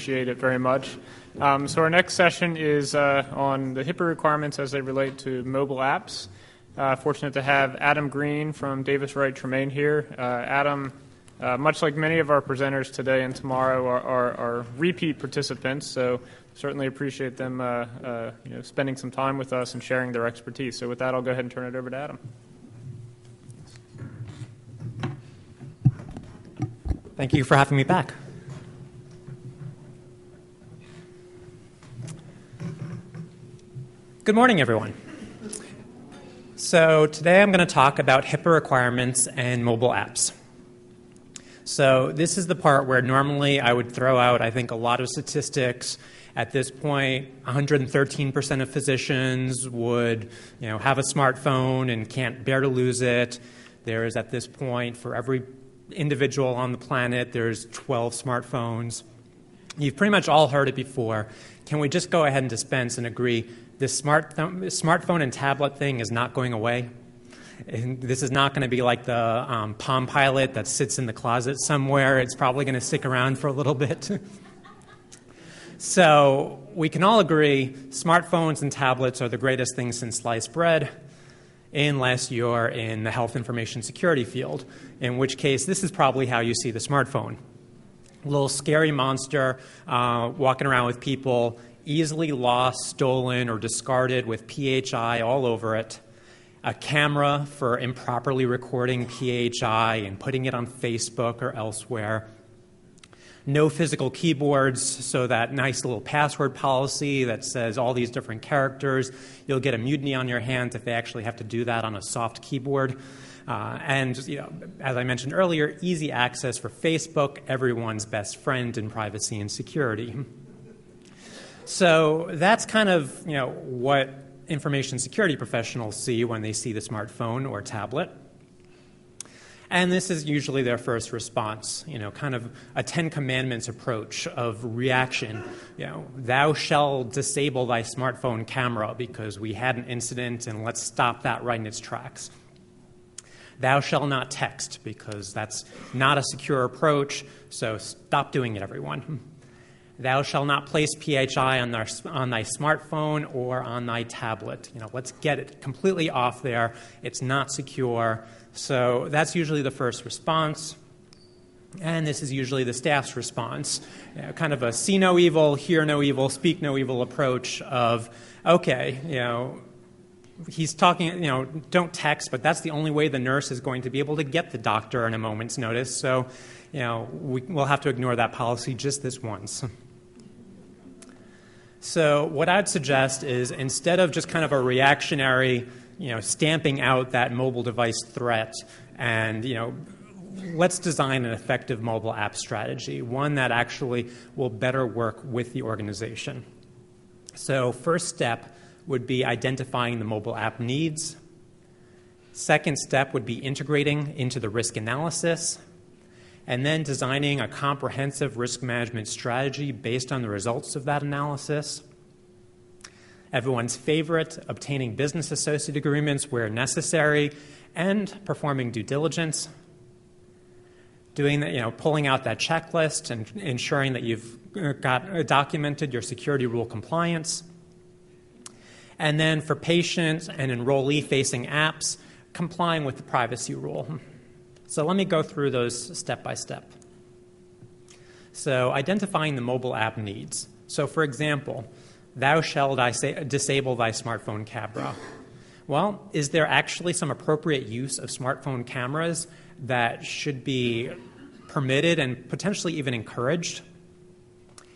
appreciate it very much. So our next session is on the HIPAA requirements as they relate to mobile apps. Fortunate to have Adam Green from Davis Wright Tremaine here. Adam, much like many of our presenters today and tomorrow, are repeat participants, so certainly appreciate them spending some time with us and sharing their expertise. So with that, I'll go ahead and turn it over to Adam. Thank you for having me back. Good morning, everyone. So today I'm going to talk about HIPAA requirements and mobile apps. So this is the part where normally I would throw out, I think, a lot of statistics. At this point, 113% of physicians would, have a smartphone and can't bear to lose it. There is, at this point, for every individual on the planet, there's 12 smartphones. You've pretty much all heard it before. Can we just go ahead and dispense and agree this smartphone and tablet thing is not going away? And this is not going to be like the Palm Pilot that sits in the closet somewhere. It's probably going to stick around for a little bit. So we can all agree smartphones and tablets are the greatest things since sliced bread, unless you're in the health information security field, in which case this is probably how you see the smartphone. A little scary monster walking around with people, easily lost, stolen, or discarded with PHI all over it. A camera for improperly recording PHI and putting it on Facebook or elsewhere. No physical keyboards, so that nice little password policy that says all these different characters. You'll get a mutiny on your hands if they actually have to do that on a soft keyboard. And as I mentioned earlier, easy access for Facebook, everyone's best friend in privacy and security. So that's kind of what information security professionals see when they see the smartphone or tablet. And this is usually their first response, kind of a Ten Commandments approach of reaction. Thou shalt disable thy smartphone camera because we had an incident and let's stop that right in its tracks. Thou shalt not text because that's not a secure approach, so stop doing it, everyone. Thou shalt not place PHI on thy smartphone or on thy tablet. Let's get it completely off there. It's not secure. So that's usually the first response. And this is usually the staff's response. Kind of a see no evil, hear no evil, speak no evil approach of, okay, he's talking, don't text, but that's the only way the nurse is going to be able to get the doctor in a moment's notice. So, we'll have to ignore that policy just this once. So what I'd suggest is instead of just kind of a reactionary, stamping out that mobile device threat and, let's design an effective mobile app strategy, one that actually will better work with the organization. So first step would be identifying the mobile app needs. Second step would be integrating into the risk analysis, and then designing a comprehensive risk management strategy based on the results of that analysis. Everyone's favorite, obtaining business associate agreements where necessary, and performing due diligence. Doing that, pulling out that checklist and ensuring that you've got documented your security rule compliance. And then for patient and enrollee-facing apps, complying with the privacy rule. So let me go through those step by step. So identifying the mobile app needs. So for example, thou shalt disable thy smartphone camera. Well, is there actually some appropriate use of smartphone cameras that should be permitted and potentially even encouraged?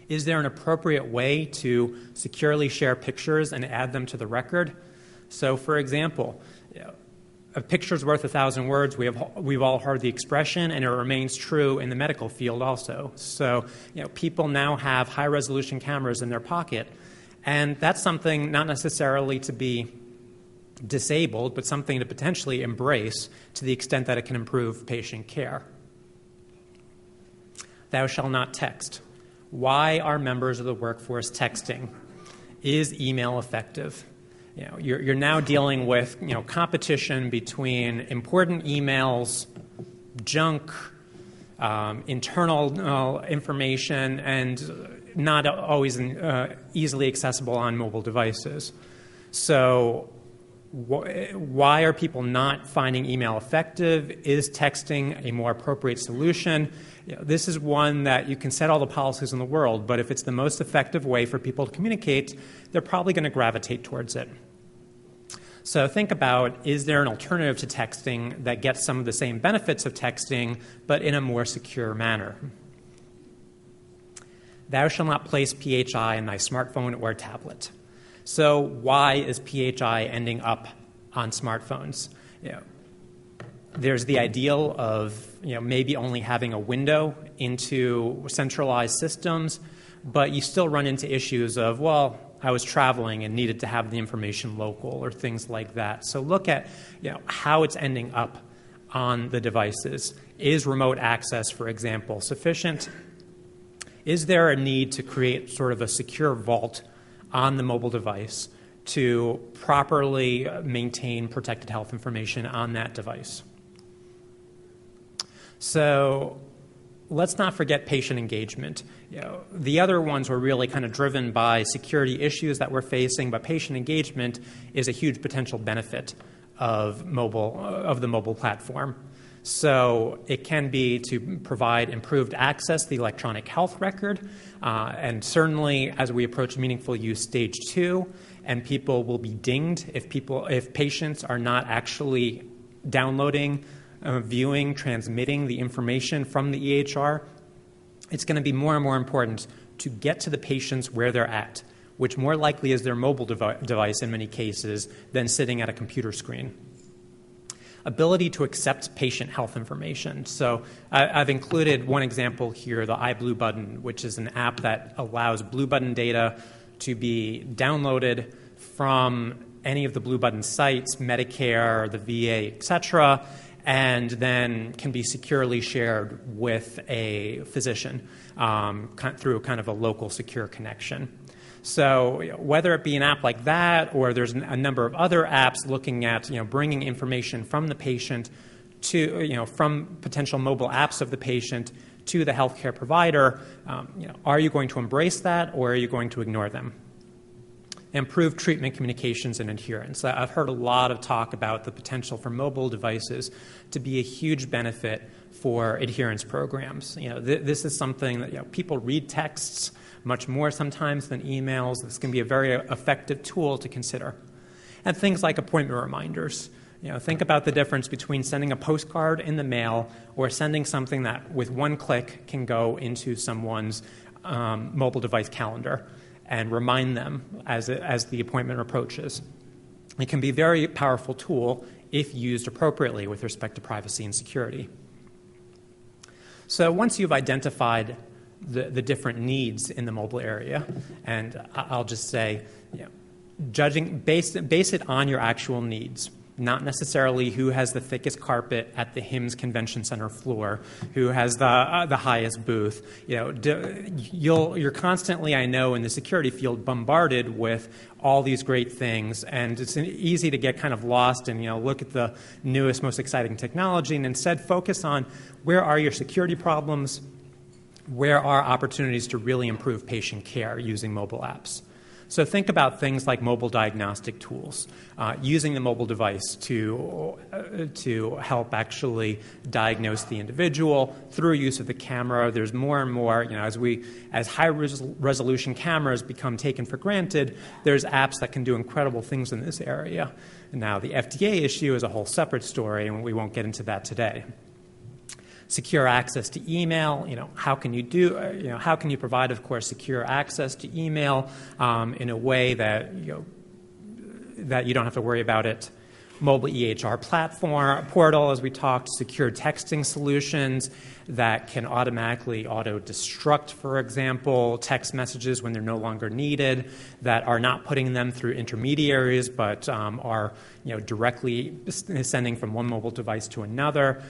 Is there an appropriate way to securely share pictures and add them to the record? So for example, a picture's worth 1,000 words. We've all heard the expression, and it remains true in the medical field also. So, people now have high-resolution cameras in their pocket, and that's something not necessarily to be disabled, but something to potentially embrace to the extent that it can improve patient care. Thou shalt not text. Why are members of the workforce texting? Is email effective? You're now dealing with competition between important emails, junk, internal information, and not always easily accessible on mobile devices. So why are people not finding email effective? Is texting a more appropriate solution? This is one that you can set all the policies in the world, but if it's the most effective way for people to communicate, they're probably going to gravitate towards it. So think about, is there an alternative to texting that gets some of the same benefits of texting, but in a more secure manner? Thou shalt not place PHI in thy smartphone or tablet. So why is PHI ending up on smartphones? There's the ideal of maybe only having a window into centralized systems, but you still run into issues of, well, I was traveling and needed to have the information local or things like that. So look at how it's ending up on the devices. Is remote access, for example, sufficient? Is there a need to create sort of a secure vault on the mobile device to properly maintain protected health information on that device? So let's not forget patient engagement. The other ones were really kind of driven by security issues that we're facing, but patient engagement is a huge potential benefit of the mobile platform. So it can be to provide improved access to the electronic health record, and certainly as we approach meaningful use stage 2, and people will be dinged if patients are not actually downloading, viewing, transmitting the information from the EHR, it's going to be more and more important to get to the patients where they're at, which more likely is their mobile device in many cases than sitting at a computer screen. Ability to accept patient health information. So I've included one example here, the iBlue button, which is an app that allows Blue Button data to be downloaded from any of the Blue Button sites, Medicare, the VA, et cetera, and then can be securely shared with a physician through kind of a local secure connection. So whether it be an app like that or there's a number of other apps looking at bringing information from the patient to from potential mobile apps of the patient to the healthcare provider, are you going to embrace that or are you going to ignore them? Improve treatment communications and adherence. I've heard a lot of talk about the potential for mobile devices to be a huge benefit for adherence programs. This is something that people read texts much more sometimes than emails. This can be a very effective tool to consider. And things like appointment reminders. Think about the difference between sending a postcard in the mail or sending something that with one click can go into someone's mobile device calendar and remind them as the appointment approaches. It can be a very powerful tool if used appropriately with respect to privacy and security. So once you've identified the different needs in the mobile area, and I'll just say, base it on your actual needs, not necessarily who has the thickest carpet at the HIMSS Convention Center floor, who has the highest booth. You're constantly, I know, in the security field bombarded with all these great things, and it's easy to get kind of lost and look at the newest, most exciting technology, and instead focus on where are your security problems, where are opportunities to really improve patient care using mobile apps. So think about things like mobile diagnostic tools, using the mobile device to help actually diagnose the individual through use of the camera. There's more and more, as high-resolution cameras become taken for granted, there's apps that can do incredible things in this area. Now, the FDA issue is a whole separate story, and we won't get into that today. Secure access to email. How can you how can you provide, of course, secure access to email in a way that that you don't have to worry about it? Mobile EHR portal, as we talked, secure texting solutions that can automatically auto-destruct, for example, text messages when they're no longer needed, that are not putting them through intermediaries, but are directly sending from one mobile device to another.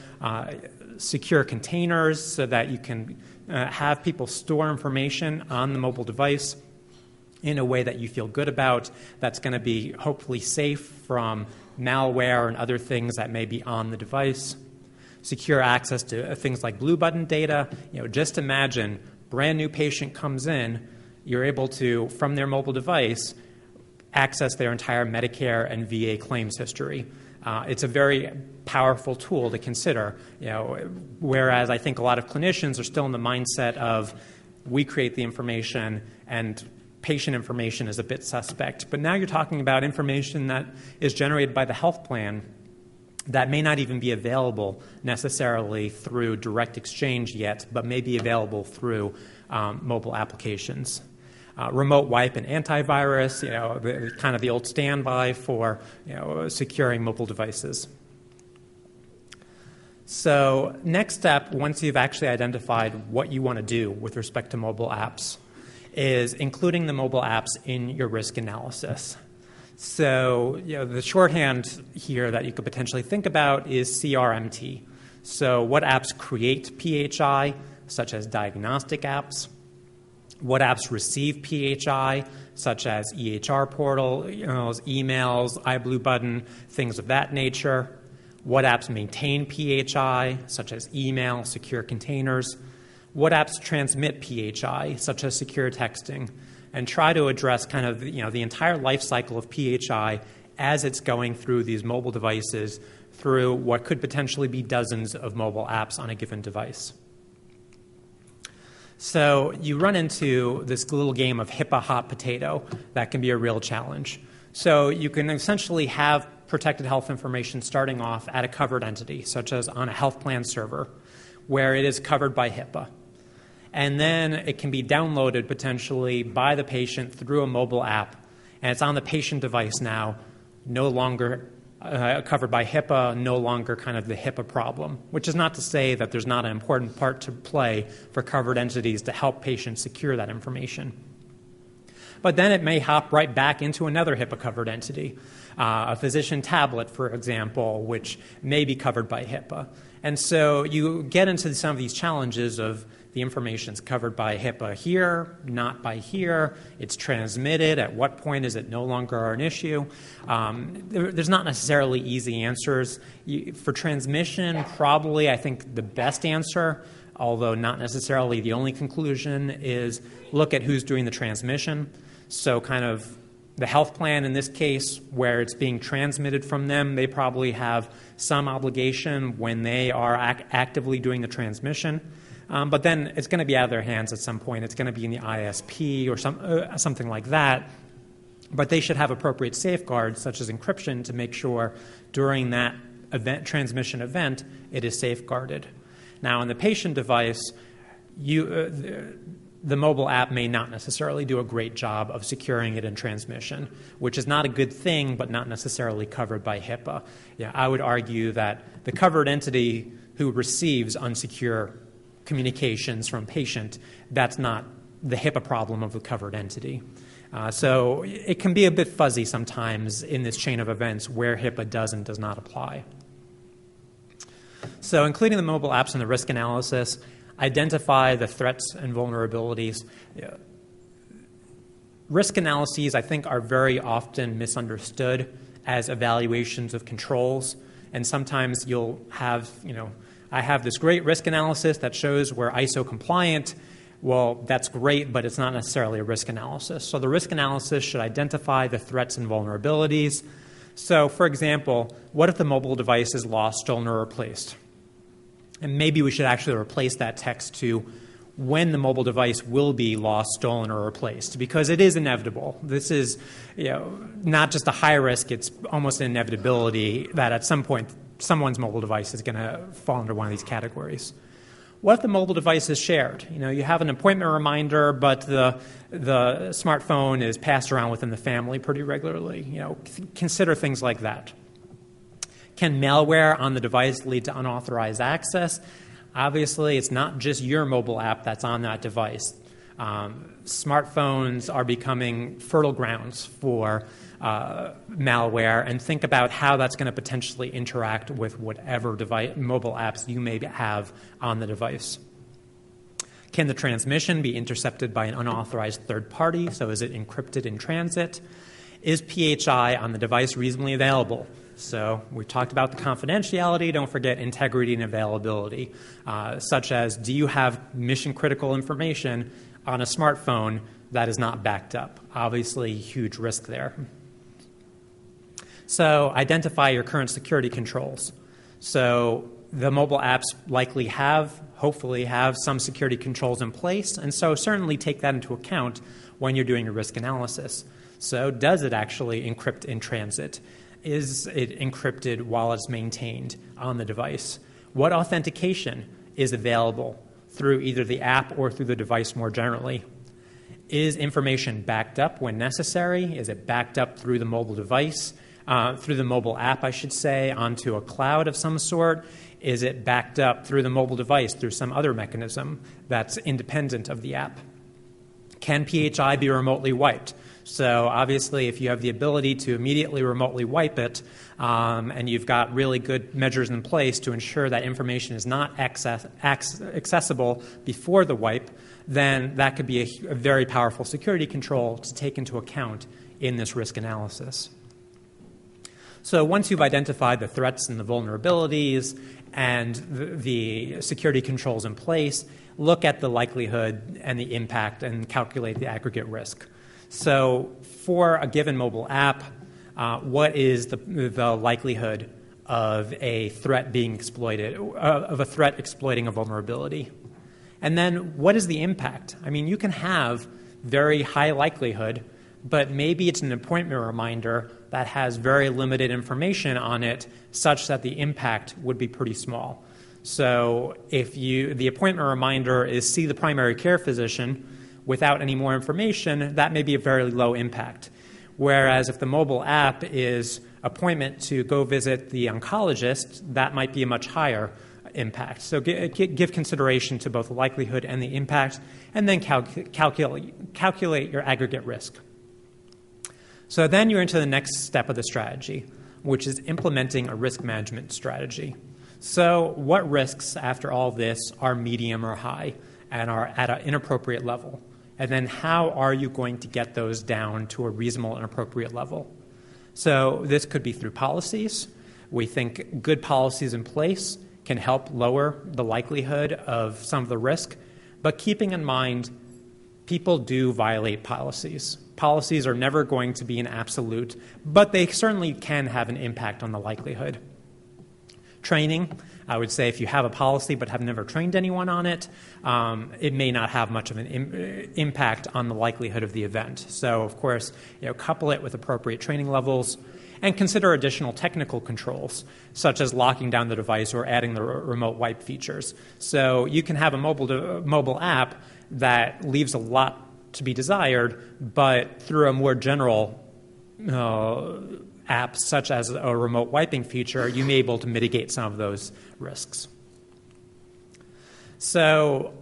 Secure containers so that you can have people store information on the mobile device in a way that you feel good about, that's going to be hopefully safe from malware and other things that may be on the device. Secure access to things like Blue Button data. Just imagine brand new patient comes in, you're able to, from their mobile device, access their entire Medicare and VA claims history. It's a very powerful tool to consider, whereas I think a lot of clinicians are still in the mindset of we create the information and patient information is a bit suspect. But now you're talking about information that is generated by the health plan that may not even be available necessarily through direct exchange yet, but may be available through mobile applications. Remote wipe and antivirus, kind of the old standby for securing mobile devices. So next step, once you've actually identified what you want to do with respect to mobile apps, is including the mobile apps in your risk analysis. So the shorthand here that you could potentially think about is CRMT. So what apps create PHI, such as diagnostic apps? What apps receive PHI, such as EHR portal, emails, iBlue button, things of that nature? What apps maintain PHI, such as email, secure containers? What apps transmit PHI, such as secure texting? And try to address kind of the entire life cycle of PHI as it's going through these mobile devices through what could potentially be dozens of mobile apps on a given device. So you run into this little game of HIPAA hot potato that can be a real challenge. So you can essentially have protected health information starting off at a covered entity, such as on a health plan server, where it is covered by HIPAA. And then it can be downloaded potentially by the patient through a mobile app, and it's on the patient device now, no longer covered by HIPAA, no longer kind of the HIPAA problem, which is not to say that there's not an important part to play for covered entities to help patients secure that information. But then it may hop right back into another HIPAA-covered entity, a physician tablet, for example, which may be covered by HIPAA. And so you get into some of these challenges of the information's covered by HIPAA here, not by here. It's transmitted. At what point is it no longer an issue? There's not necessarily easy answers. For transmission, probably I think the best answer, although not necessarily the only conclusion, is look at who's doing the transmission. So kind of the health plan in this case, where it's being transmitted from them, they probably have some obligation when they are actively doing the transmission. But then it's going to be out of their hands at some point. It's going to be in the ISP or something like that. But they should have appropriate safeguards, such as encryption, to make sure during that transmission event it is safeguarded. Now, on the patient device, the mobile app may not necessarily do a great job of securing it in transmission, which is not a good thing, but not necessarily covered by HIPAA. I would argue that the covered entity who receives unsecure communications from patient, that's not the HIPAA problem of the covered entity. So it can be a bit fuzzy sometimes in this chain of events where HIPAA does and does not apply. So including the mobile apps in the risk analysis, identify the threats and vulnerabilities. Risk analyses, I think, are very often misunderstood as evaluations of controls. And sometimes you'll have, I have this great risk analysis that shows we're ISO compliant. Well, that's great, but it's not necessarily a risk analysis. So the risk analysis should identify the threats and vulnerabilities. So, for example, what if the mobile device is lost, stolen, or replaced? And maybe we should actually replace that text to when the mobile device will be lost, stolen, or replaced, because it is inevitable. This is not just a high risk, it's almost an inevitability that at some point someone's mobile device is going to fall under one of these categories. What if the mobile device is shared? You have an appointment reminder, but the smartphone is passed around within the family pretty regularly. Consider things like that. Can malware on the device lead to unauthorized access? Obviously, it's not just your mobile app that's on that device. Smartphones are becoming fertile grounds for malware, and think about how that's going to potentially interact with whatever mobile apps you may have on the device. Can the transmission be intercepted by an unauthorized third party? So is it encrypted in transit? Is PHI on the device reasonably available? So we've talked about the confidentiality. Don't forget integrity and availability, such as, do you have mission-critical information on a smartphone that is not backed up? Obviously, huge risk there. So identify your current security controls. So the mobile apps likely hopefully have some security controls in place, and so certainly take that into account when you're doing your risk analysis. So does it actually encrypt in transit? Is it encrypted while it's maintained on the device? What authentication is available through either the app or through the device more generally? Is information backed up when necessary? Is it backed up through the mobile device, through the mobile app, I should say, onto a cloud of some sort? Is it backed up through the mobile device through some other mechanism that's independent of the app? Can PHI be remotely wiped? So obviously, if you have the ability to immediately remotely wipe it, and you've got really good measures in place to ensure that information is not accessible before the wipe, then that could be a very powerful security control to take into account in this risk analysis. So once you've identified the threats and the vulnerabilities and the security controls in place, look at the likelihood and the impact and calculate the aggregate risk. So for a given mobile app, what is the likelihood of a threat being exploited, of a threat exploiting a vulnerability? And then what is the impact? I mean, you can have very high likelihood, but maybe it's an appointment reminder that has very limited information on it such that the impact would be pretty small. So if the appointment reminder is see the primary care physician without any more information, that may be a very low impact. Whereas if the mobile app is appointment to go visit the oncologist, that might be a much higher impact. So give consideration to both the likelihood and the impact, and then calculate your aggregate risk. So then you're into the next step of the strategy, which is implementing a risk management strategy. So what risks, after all this, are medium or high and are at an inappropriate level? And then how are you going to get those down to a reasonable and appropriate level? So this could be through policies. We think good policies in place can help lower the likelihood of some of the risk, but keeping in mind people do violate policies. Policies are never going to be an absolute, but they certainly can have an impact on the likelihood. Training, I would say if you have a policy but have never trained anyone on it, it may not have much of an impact on the likelihood of the event. So, of course, couple it with appropriate training levels and consider additional technical controls, such as locking down the device or adding the remote wipe features. So you can have a mobile app that leaves a lot to be desired, but through a more general app, such as a remote wiping feature, you may be able to mitigate some of those risks. So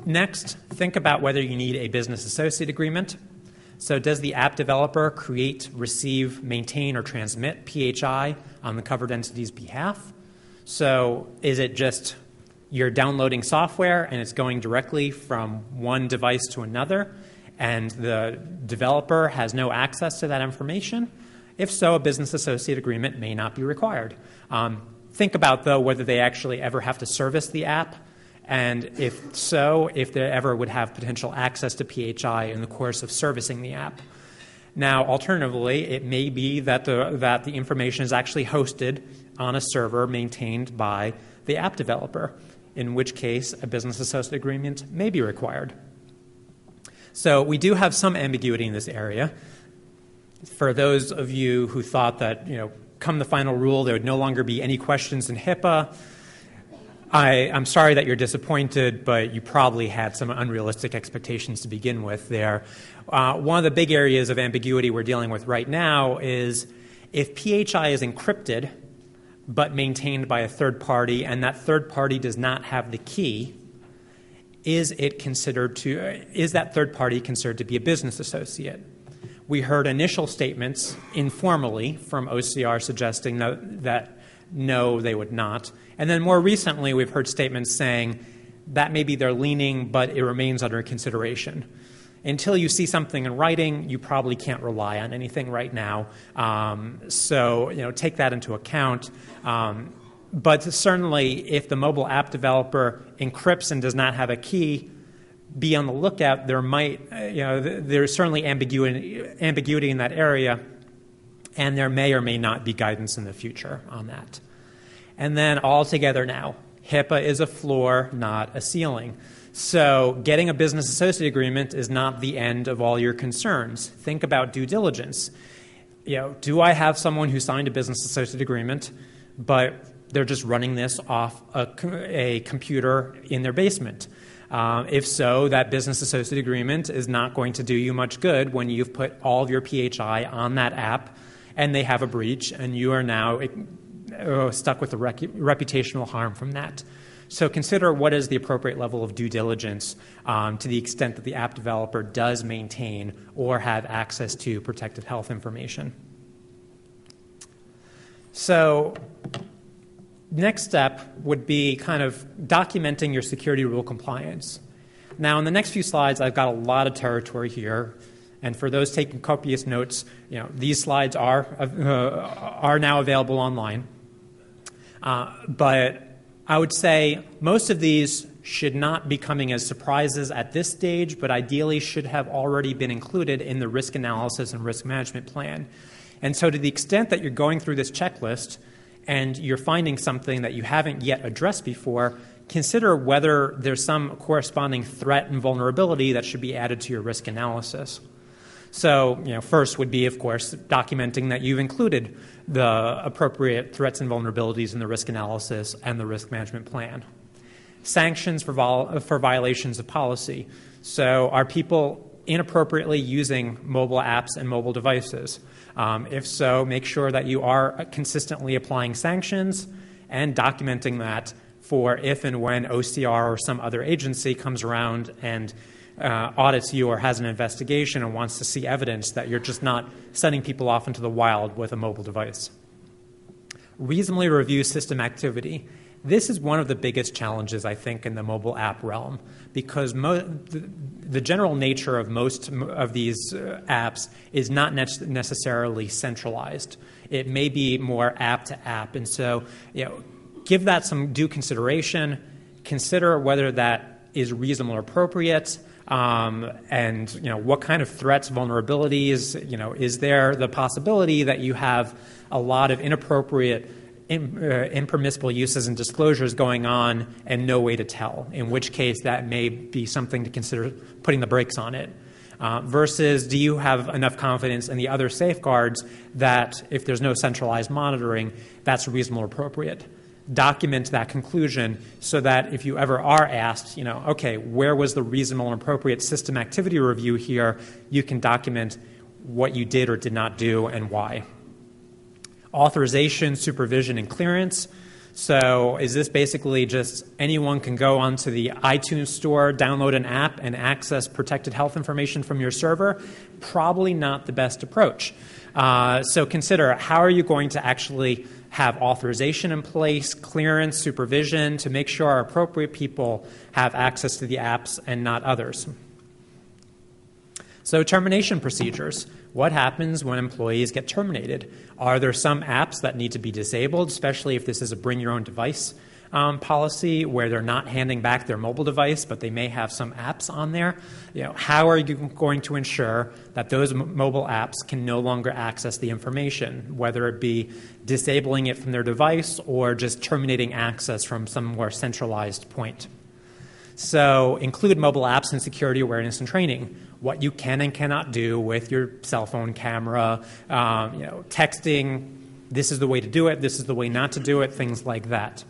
next, think about whether you need a business associate agreement. So does the app developer create, receive, maintain, or transmit PHI on the covered entity's behalf? So is it just you're downloading software and it's going directly from one device to another, and the developer has no access to that information? If so, a business associate agreement may not be required. Think about, though, whether they actually ever have to service the app, and if so, if they ever would have potential access to PHI in the course of servicing the app. Now, alternatively, it may be that the information is actually hosted on a server maintained by the app developer, in which case a business associate agreement may be required. So we do have some ambiguity in this area. For those of you who thought that, come the final rule, there would no longer be any questions in HIPAA, I'm sorry that you're disappointed, but you probably had some unrealistic expectations to begin with there. One of the big areas of ambiguity we're dealing with right now is if PHI is encrypted but maintained by a third party, and that third party does not have the key, is that third party considered to be a business associate? We heard initial statements informally from OCR suggesting that no, they would not. And then more recently, we've heard statements saying that maybe they're leaning, but it remains under consideration. Until you see something in writing, you probably can't rely on anything right now. So take that into account. But certainly, if the mobile app developer encrypts and does not have a key, be on the lookout. There's certainly ambiguity in that area, and there may or may not be guidance in the future on that. And then all together now, HIPAA is a floor, not a ceiling. So getting a business associate agreement is not the end of all your concerns. Think about due diligence. Do I have someone who signed a business associate agreement, but they're just running this off a computer in their basement? If so, that business associate agreement is not going to do you much good when you've put all of your PHI on that app and they have a breach and you are now stuck with the reputational harm from that. So consider what is the appropriate level of due diligence to the extent that the app developer does maintain or have access to protected health information. So next step would be kind of documenting your security rule compliance. Now, in the next few slides, I've got a lot of territory here. And for those taking copious notes, these slides are now available online. But I would say most of these should not be coming as surprises at this stage, but ideally should have already been included in the risk analysis and risk management plan. And so to the extent that you're going through this checklist and you're finding something that you haven't yet addressed before, consider whether there's some corresponding threat and vulnerability that should be added to your risk analysis. So, first would be, of course, documenting that you've included the appropriate threats and vulnerabilities in the risk analysis and the risk management plan. Sanctions for violations of policy. So, are people inappropriately using mobile apps and mobile devices? If so, make sure that you are consistently applying sanctions and documenting that for if and when OCR or some other agency comes around and audits you or has an investigation and wants to see evidence that you're just not sending people off into the wild with a mobile device. Reasonably review system activity. This is one of the biggest challenges, I think, in the mobile app realm because the general nature of most of these apps is not necessarily centralized. It may be more app to app. And so, give that some due consideration. Consider whether that is reasonable or appropriate. And what kind of threats, vulnerabilities, is there the possibility that you have a lot of inappropriate, impermissible uses and disclosures going on and no way to tell, in which case that may be something to consider putting the brakes on it. Versus do you have enough confidence in the other safeguards that if there's no centralized monitoring, that's reasonable or appropriate? Document that conclusion so that if you ever are asked, okay, where was the reasonable and appropriate system activity review here, you can document what you did or did not do and why. Authorization, supervision, and clearance. So is this basically just anyone can go onto the iTunes store, download an app, and access protected health information from your server? Probably not the best approach. So consider, how are you going to actually have authorization in place, clearance, supervision to make sure appropriate people have access to the apps and not others? So termination procedures. What happens when employees get terminated? Are there some apps that need to be disabled, especially if this is a bring your own device policy where they're not handing back their mobile device, but they may have some apps on there? How are you going to ensure that those mobile apps can no longer access the information, whether it be disabling it from their device or just terminating access from some more centralized point? So include mobile apps in security awareness and training. What you can and cannot do with your cell phone camera, texting, this is the way to do it, this is the way not to do it, things like that.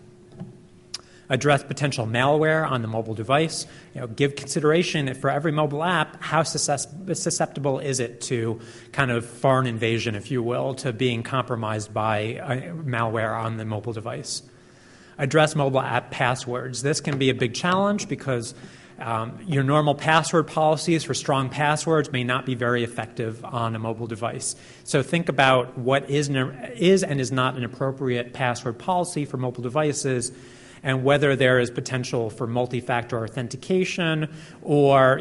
Address potential malware on the mobile device. Give consideration for every mobile app, how susceptible is it to kind of foreign invasion, if you will, to being compromised by malware on the mobile device. Address mobile app passwords. This can be a big challenge because your normal password policies for strong passwords may not be very effective on a mobile device. So think about what is and is not an appropriate password policy for mobile devices, and whether there is potential for multi-factor authentication or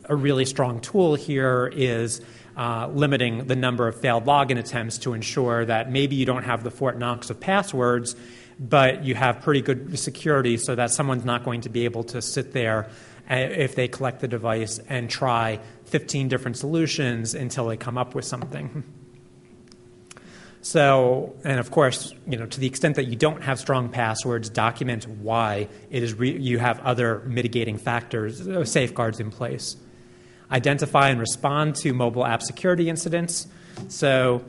a really strong tool here is limiting the number of failed login attempts to ensure that maybe you don't have the Fort Knox of passwords, but you have pretty good security so that someone's not going to be able to sit there if they collect the device and try 15 different solutions until they come up with something. So, and of course, to the extent that you don't have strong passwords, document why it is you have other mitigating factors, safeguards in place. Identify and respond to mobile app security incidents. So,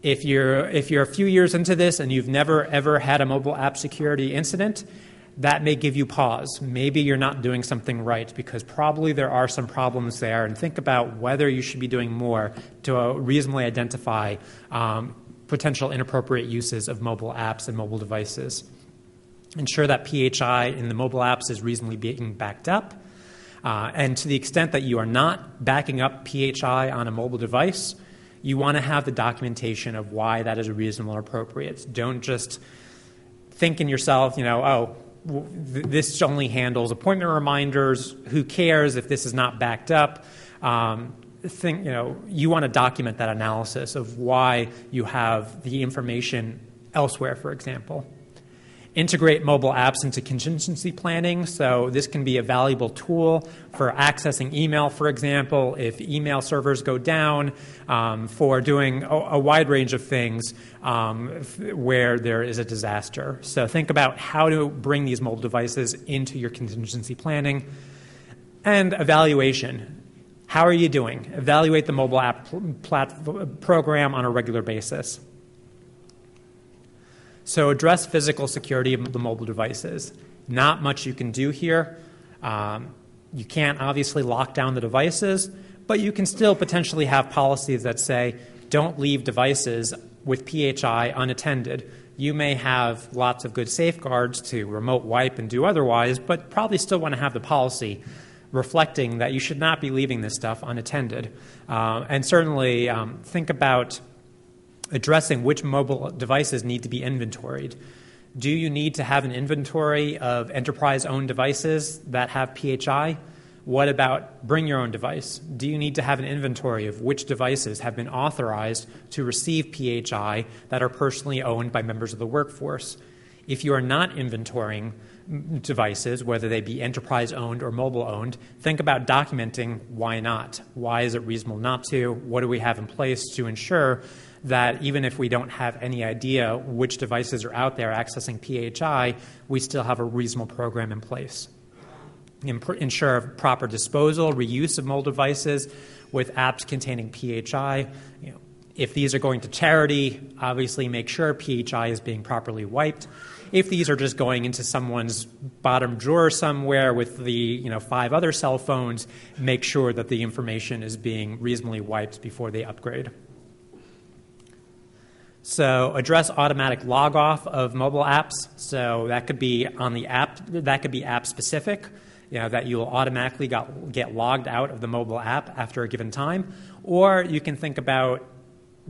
if you're a few years into this and you've never ever had a mobile app security incident, that may give you pause. Maybe you're not doing something right because probably there are some problems there, and think about whether you should be doing more to reasonably identify potential inappropriate uses of mobile apps and mobile devices. Ensure that PHI in the mobile apps is reasonably being backed up. And to the extent that you are not backing up PHI on a mobile device, you want to have the documentation of why that is reasonable or appropriate. Don't just think in yourself, this only handles appointment reminders. Who cares if this is not backed up? You want to document that analysis of why you have the information elsewhere, for example. Integrate mobile apps into contingency planning. So this can be a valuable tool for accessing email, for example, if email servers go down, for doing a wide range of things where there is a disaster. So think about how to bring these mobile devices into your contingency planning. And evaluation. How are you doing? Evaluate the mobile app program on a regular basis. So address physical security of the mobile devices. Not much you can do here. You can't obviously lock down the devices, but you can still potentially have policies that say, don't leave devices with PHI unattended. You may have lots of good safeguards to remote wipe and do otherwise, but probably still want to have the policy reflecting that you should not be leaving this stuff unattended. And certainly think about addressing which mobile devices need to be inventoried. Do you need to have an inventory of enterprise-owned devices that have PHI? What about bring your own device? Do you need to have an inventory of which devices have been authorized to receive PHI that are personally owned by members of the workforce? If you are not inventorying devices, whether they be enterprise-owned or mobile-owned, think about documenting why not. Why is it reasonable not to? What do we have in place to ensure that even if we don't have any idea which devices are out there accessing PHI, we still have a reasonable program in place? Ensure proper disposal, reuse of mobile devices with apps containing PHI. If these are going to charity, obviously make sure PHI is being properly wiped. If these are just going into someone's bottom drawer somewhere with the 5 other cell phones, make sure that the information is being reasonably wiped before they upgrade. So address automatic log off of mobile apps. So that could be on the app. That could be app specific. That you will automatically get logged out of the mobile app after a given time, or you can think about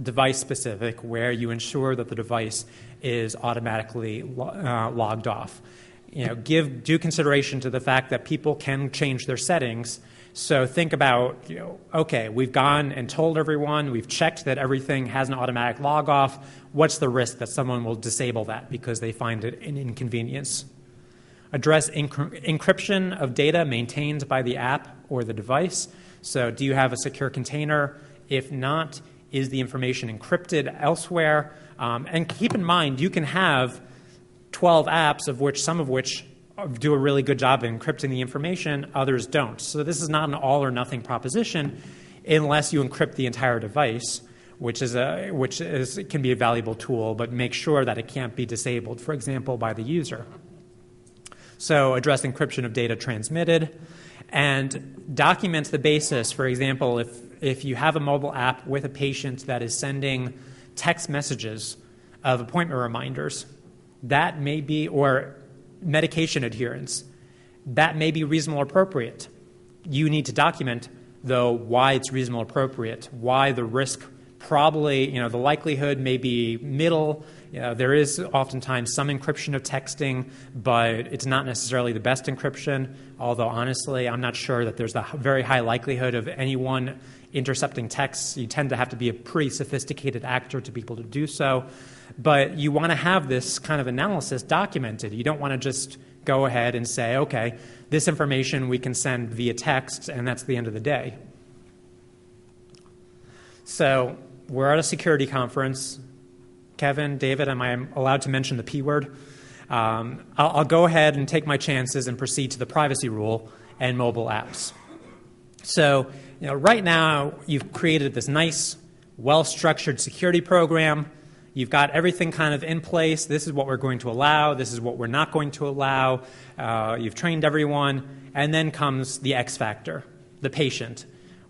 device specific, where you ensure that the device is automatically logged off. Give due consideration to the fact that people can change their settings. So think about, okay, we've gone and told everyone, we've checked that everything has an automatic log off. What's the risk that someone will disable that because they find it an inconvenience? Address encryption of data maintained by the app or the device. So do you have a secure container? If not, is the information encrypted elsewhere? And keep in mind, you can have 12 apps, some of which do a really good job of encrypting the information, others don't. So this is not an all or nothing proposition unless you encrypt the entire device, which can be a valuable tool, but make sure that it can't be disabled, for example, by the user. So address encryption of data transmitted and document the basis. For example, if you have a mobile app with a patient that is sending text messages of appointment reminders, that may be, or medication adherence, that may be reasonable or appropriate. You need to document, though, why it's reasonable or appropriate, why the risk probably, the likelihood may be middle. There is oftentimes some encryption of texting, but it's not necessarily the best encryption, although honestly, I'm not sure that there's a very high likelihood of anyone intercepting texts. You tend to have to be a pretty sophisticated actor to be able to do so. But you want to have this kind of analysis documented. You don't want to just go ahead and say, okay, this information we can send via text, and that's the end of the day. So we're at a security conference. Kevin, David, am I allowed to mention the P word? I'll go ahead and take my chances and proceed to the privacy rule and mobile apps. So, right now you've created this nice, well-structured security program. You've got everything kind of in place. This is what we're going to allow. This is what we're not going to allow. You've trained everyone. And then comes the X factor, the patient,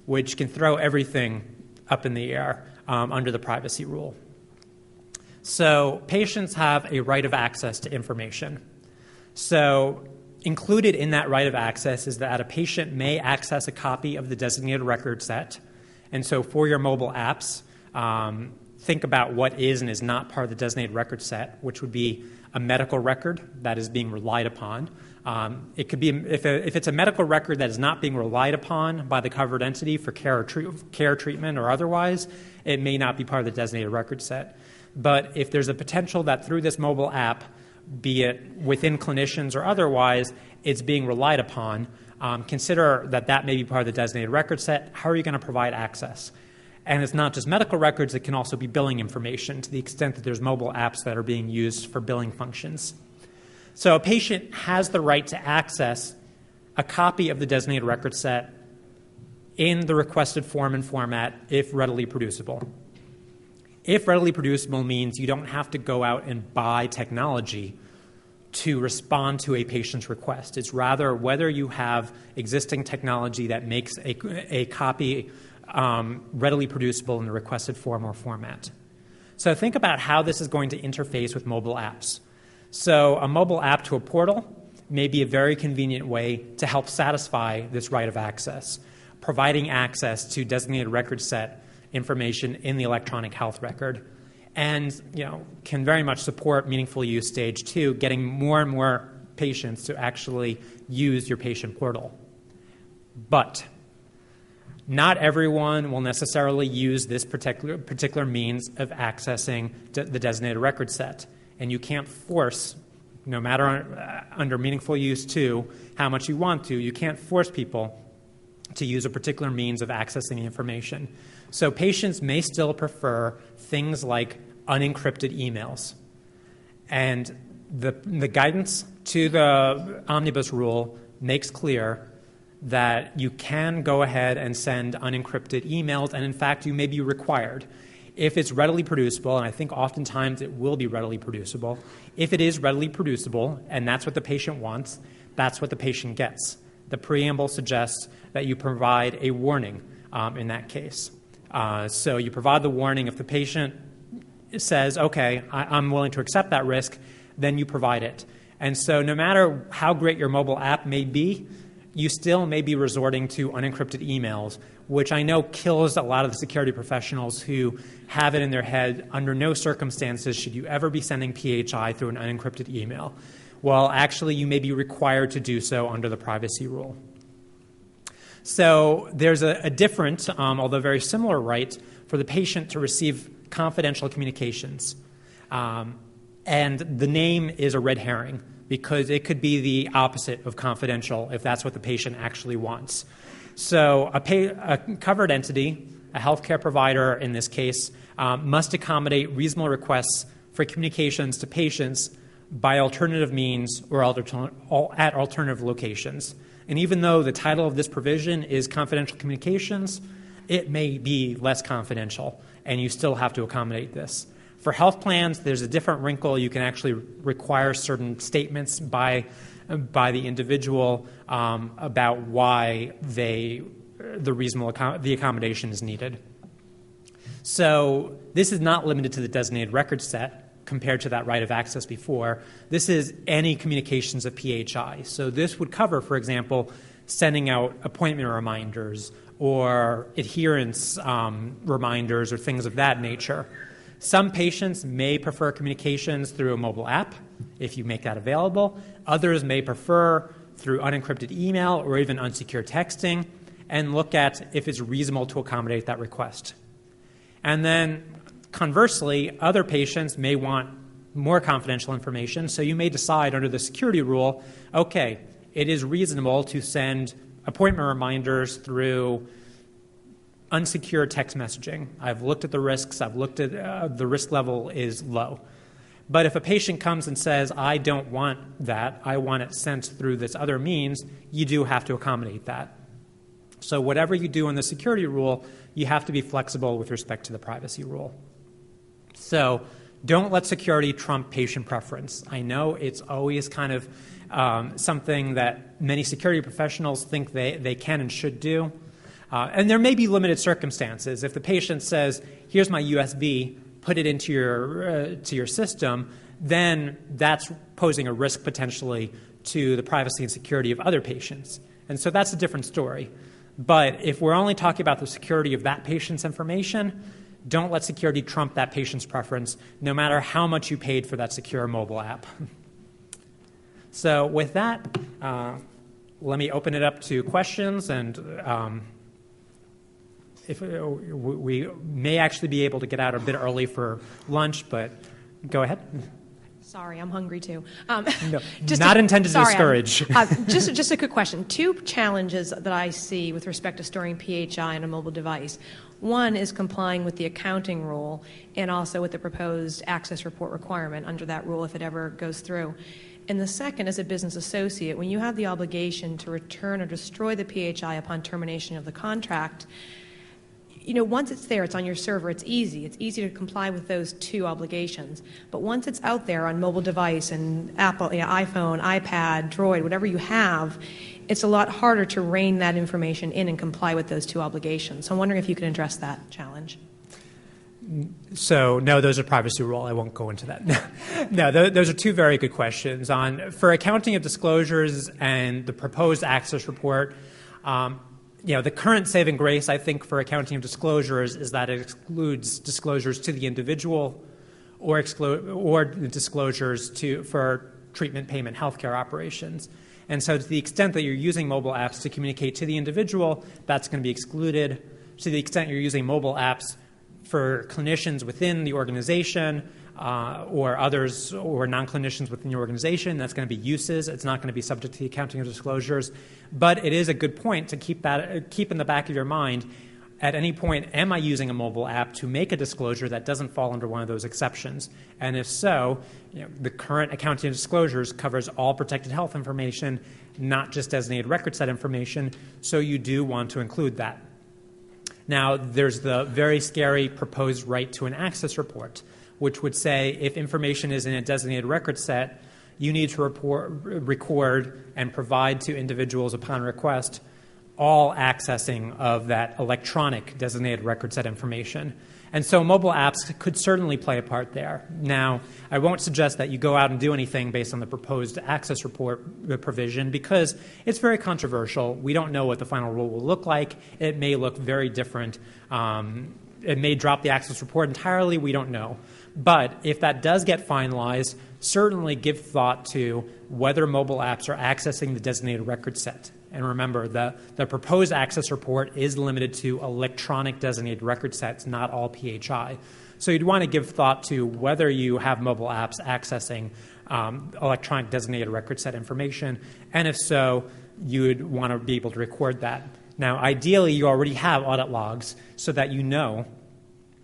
which can throw everything up in the air under the privacy rule. So patients have a right of access to information. So included in that right of access is that a patient may access a copy of the designated record set. And so for your mobile apps, think about what is and is not part of the designated record set, which would be a medical record that is being relied upon. It could be, if it's a medical record that is not being relied upon by the covered entity for care treatment or otherwise, it may not be part of the designated record set. But if there's a potential that through this mobile app, be it within clinicians or otherwise, it's being relied upon, consider that may be part of the designated record set. How are you going to provide access? And it's not just medical records, it can also be billing information to the extent that there's mobile apps that are being used for billing functions. So a patient has the right to access a copy of the designated record set in the requested form and format if readily producible. If readily producible means you don't have to go out and buy technology to respond to a patient's request. It's rather whether you have existing technology that makes a copy readily producible in the requested form or format. So think about how this is going to interface with mobile apps. So a mobile app to a portal may be a very convenient way to help satisfy this right of access, providing access to designated record set information in the electronic health record, and can very much support meaningful use stage 2, getting more and more patients to actually use your patient portal. But not everyone will necessarily use this particular means of accessing the designated record set. And you can't force, no matter under meaningful use 2, how much you want to, you can't force people to use a particular means of accessing the information. So patients may still prefer things like unencrypted emails. And the guidance to the omnibus rule makes clear that you can go ahead and send unencrypted emails, and in fact, you may be required. If it's readily producible, and I think oftentimes it will be readily producible, if it is readily producible, and that's what the patient wants, that's what the patient gets. The preamble suggests that you provide a warning in that case. So you provide the warning. If the patient says, okay, I'm willing to accept that risk, then you provide it. And so no matter how great your mobile app may be, you still may be resorting to unencrypted emails, which I know kills a lot of the security professionals who have it in their head, under no circumstances should you ever be sending PHI through an unencrypted email. Well, actually, you may be required to do so under the privacy rule. So there's a different, although very similar right for the patient to receive confidential communications. And the name is a red herring, because it could be the opposite of confidential if that's what the patient actually wants. So a covered entity, a healthcare provider in this case, must accommodate reasonable requests for communications to patients by alternative means or at alternative locations. And even though the title of this provision is confidential communications, it may be less confidential, and you still have to accommodate this. For health plans, there's a different wrinkle. You can actually require certain statements by the individual about why the accommodation is needed. So this is not limited to the designated record set compared to that right of access before. This is any communications of PHI. So this would cover, for example, sending out appointment reminders or adherence reminders or things of that nature. Some patients may prefer communications through a mobile app if you make that available. Others may prefer through unencrypted email or even unsecured texting, and look at if it's reasonable to accommodate that request. And then conversely, other patients may want more confidential information, so you may decide under the security rule, okay, it is reasonable to send appointment reminders through unsecured text messaging. I've looked at the risks. I've looked at the risk level is low. But if a patient comes and says, I don't want that, I want it sent through this other means, you do have to accommodate that. So whatever you do in the security rule, you have to be flexible with respect to the privacy rule. So don't let security trump patient preference. I know it's always kind of something that many security professionals think they can and should do. And there may be limited circumstances. If the patient says, here's my USB, put it into your system, then that's posing a risk potentially to the privacy and security of other patients. And so that's a different story. But if we're only talking about the security of that patient's information, don't let security trump that patient's preference, no matter how much you paid for that secure mobile app. So with that, let me open it up to questions, and if we may actually be able to get out a bit early for lunch, but go ahead. Sorry, I'm hungry too. No, not intended to discourage. Just a quick question. Two challenges that I see with respect to storing PHI on a mobile device. One is complying with the accounting rule and also with the proposed access report requirement under that rule if it ever goes through. And the second, as a business associate, when you have the obligation to return or destroy the PHI upon termination of the contract, once it's there, it's on your server, it's easy. It's easy to comply with those two obligations. But once it's out there on mobile device and Apple, iPhone, iPad, Droid, whatever you have, it's a lot harder to rein that information in and comply with those two obligations. So I'm wondering if you can address that challenge. So, no, those are privacy rule. I won't go into that. No, those are two very good questions. For accounting of disclosures and the proposed access report, the current saving grace, I think, for accounting of disclosures is that it excludes disclosures to the individual or disclosures for treatment, payment, healthcare operations. And so to the extent that you're using mobile apps to communicate to the individual, that's going to be excluded. To the extent you're using mobile apps for clinicians within the organization or others or non-clinicians within the organization, that's going to be uses. It's not going to be subject to the accounting of disclosures. But it is a good point to keep in the back of your mind, at any point, am I using a mobile app to make a disclosure that doesn't fall under one of those exceptions? And if so, the current accounting of disclosures covers all protected health information, not just designated record set information, so you do want to include that. Now, there's the very scary proposed right to an access report, which would say if information is in a designated record set, you need to record and provide to individuals upon request all accessing of that electronic designated record set information. And so mobile apps could certainly play a part there. Now, I won't suggest that you go out and do anything based on the proposed access report provision because it's very controversial. We don't know what the final rule will look like. It may look very different. It may drop the access report entirely. We don't know. But if that does get finalized, certainly give thought to whether mobile apps are accessing the designated record set. And remember, the proposed access report is limited to electronic designated record sets, not all PHI. So you'd want to give thought to whether you have mobile apps accessing electronic designated record set information, and if so, you would want to be able to record that. Now, ideally, you already have audit logs so that you know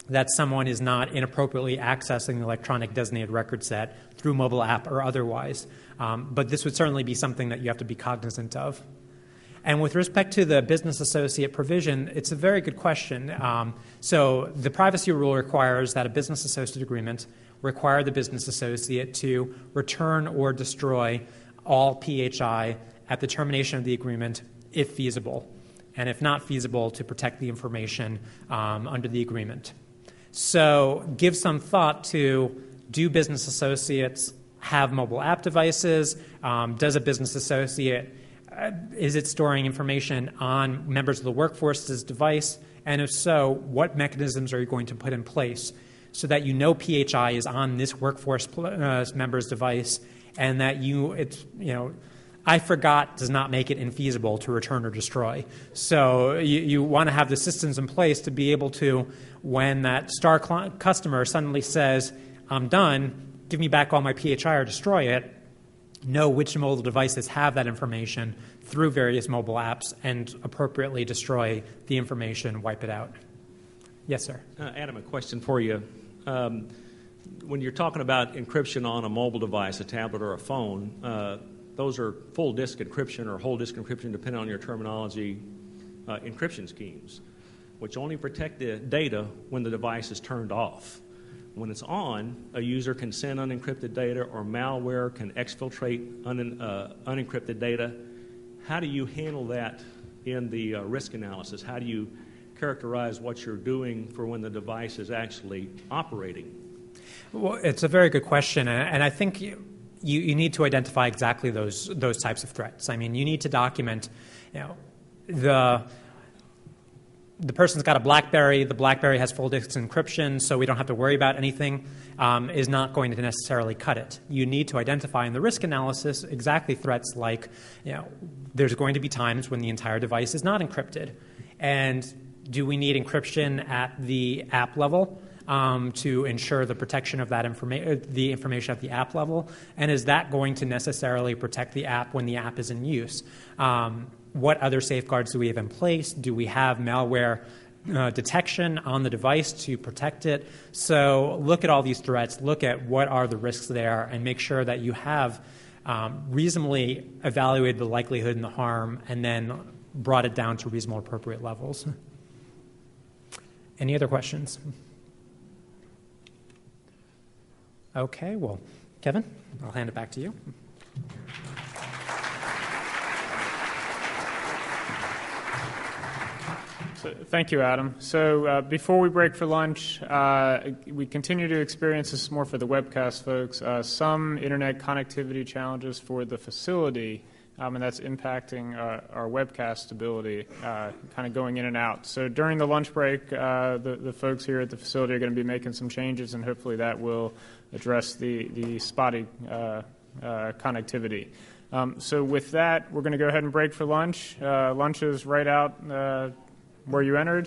that someone is not inappropriately accessing the electronic designated record set through mobile app or otherwise. But this would certainly be something that you have to be cognizant of. And with respect to the business associate provision, it's a very good question. So the privacy rule requires that a business associate agreement require the business associate to return or destroy all PHI at the termination of the agreement if feasible, and if not feasible, to protect the information under the agreement. So give some thought to, do business associates have mobile app devices? Does a business associate Is it storing information on members of the workforce's device? And if so, what mechanisms are you going to put in place so that you know PHI is on this workforce member's device, and that I forgot does not make it infeasible to return or destroy. So you want to have the systems in place to be able to, when that star customer suddenly says, I'm done, give me back all my PHI or destroy it, know which mobile devices have that information through various mobile apps and appropriately destroy the information, wipe it out. Yes, sir. Adam, a question for you. When you're talking about encryption on a mobile device, a tablet or a phone, those are full disk encryption or whole disk encryption, depending on your terminology, encryption schemes, which only protect the data when the device is turned off. When it's on, a user can send unencrypted data, or malware can exfiltrate unencrypted data. How do you handle that in the risk analysis? How do you characterize what you're doing for when the device is actually operating? Well, it's a very good question, and I think you need to identify exactly those types of threats. I mean, you need to document, the person's got a BlackBerry, the BlackBerry has full disk encryption, so we don't have to worry about anything, is not going to necessarily cut it. You need to identify in the risk analysis exactly threats like, there's going to be times when the entire device is not encrypted. And do we need encryption at the app level to ensure the protection of that the information at the app level? And is that going to necessarily protect the app when the app is in use? What other safeguards do we have in place? Do we have malware detection on the device to protect it? So look at all these threats, look at what are the risks there, and make sure that you have reasonably evaluated the likelihood and the harm, and then brought it down to reasonable appropriate levels. Any other questions? Okay, well, Kevin, I'll hand it back to you. So, thank you, Adam. So before we break for lunch, we continue to experience, this is more for the webcast folks, some internet connectivity challenges for the facility, and that's impacting our webcast stability, kind of going in and out. So during the lunch break, the folks here at the facility are going to be making some changes, and hopefully that will address the spotty connectivity. So with that, we're going to go ahead and break for lunch. Lunch is right out where you entered.